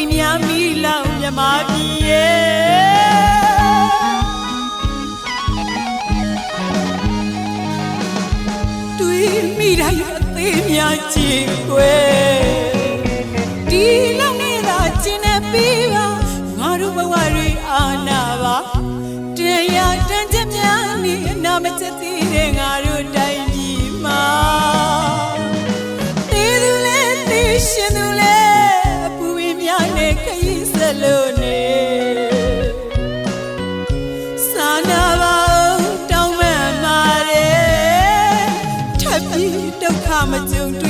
အိမ်များမီလောင်မြမပြည်ရဲ့တွေ့မိတိုင်းအသေးများကြည့်ွယ်ဒီလောက်နဲ့သာကျင်နေပြီးပါငါတို့ဘဝတွေအာနာပါတရားတန်ချက်များနေအနာမချက်သေးတဲ့ငါတို့တိုင်းပြည်မှာတေးသူလဲတေးရှင်သူလဲအပူဝေးများနဲ့ခရီးဆက်လို့နေစာနာပါတောင်းပန်ပါတယ်ထပ်ပြီးဒုက္ခမကြုံတွေ့